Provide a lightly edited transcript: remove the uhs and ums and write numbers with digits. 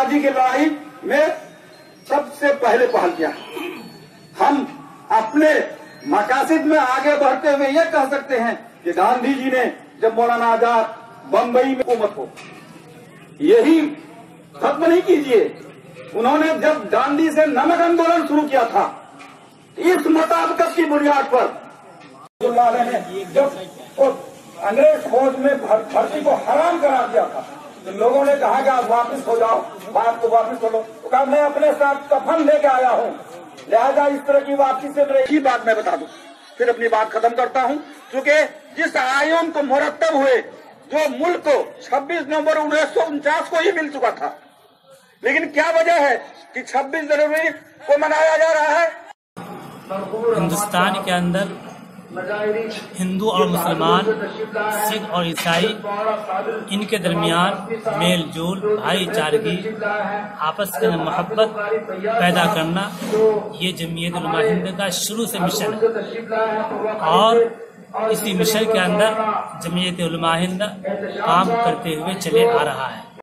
आजादी की लड़ाई में सबसे पहले पहल किया। हम अपने मकासद में आगे बढ़ते हुए ये कह सकते हैं कि गांधी जी ने जब मौलाना आजाद बंबई में हुकूमत को यही खत्म नहीं कीजिए, उन्होंने जब गांधी से नमक आंदोलन शुरू किया था, इस मुताबिकत की बुनियाद पर ने जब अंग्रेज फौज में भर्ती को हराम करार दिया था, तो लोगों ने कहा कि आप वापस हो जाओ, बात को वापस करो। तो कहा मैं अपने साथ कफन लेके आया हूँ, लिहाजा इस तरह की वापसी से मेरी बात मैं बता दूं, फिर अपनी बात खत्म करता हूँ। क्योंकि जिस आयन को मुरतब हुए जो मुल्क को 26 नवंबर 1949 को ही मिल चुका था, लेकिन क्या वजह है कि 26 जनवरी को मनाया जा रहा है। हिंदुस्तान के अंदर हिंदू और मुसलमान, सिख और ईसाई, इनके दरमियान मेल जोल, भाईचारगी, आपस के मोहब्बत पैदा करना, ये जमीयत उलमा हिंद का शुरू से मिशन है। और इसी मिशन के अंदर जमीयत उलमा हिंद काम करते हुए चले आ रहा है।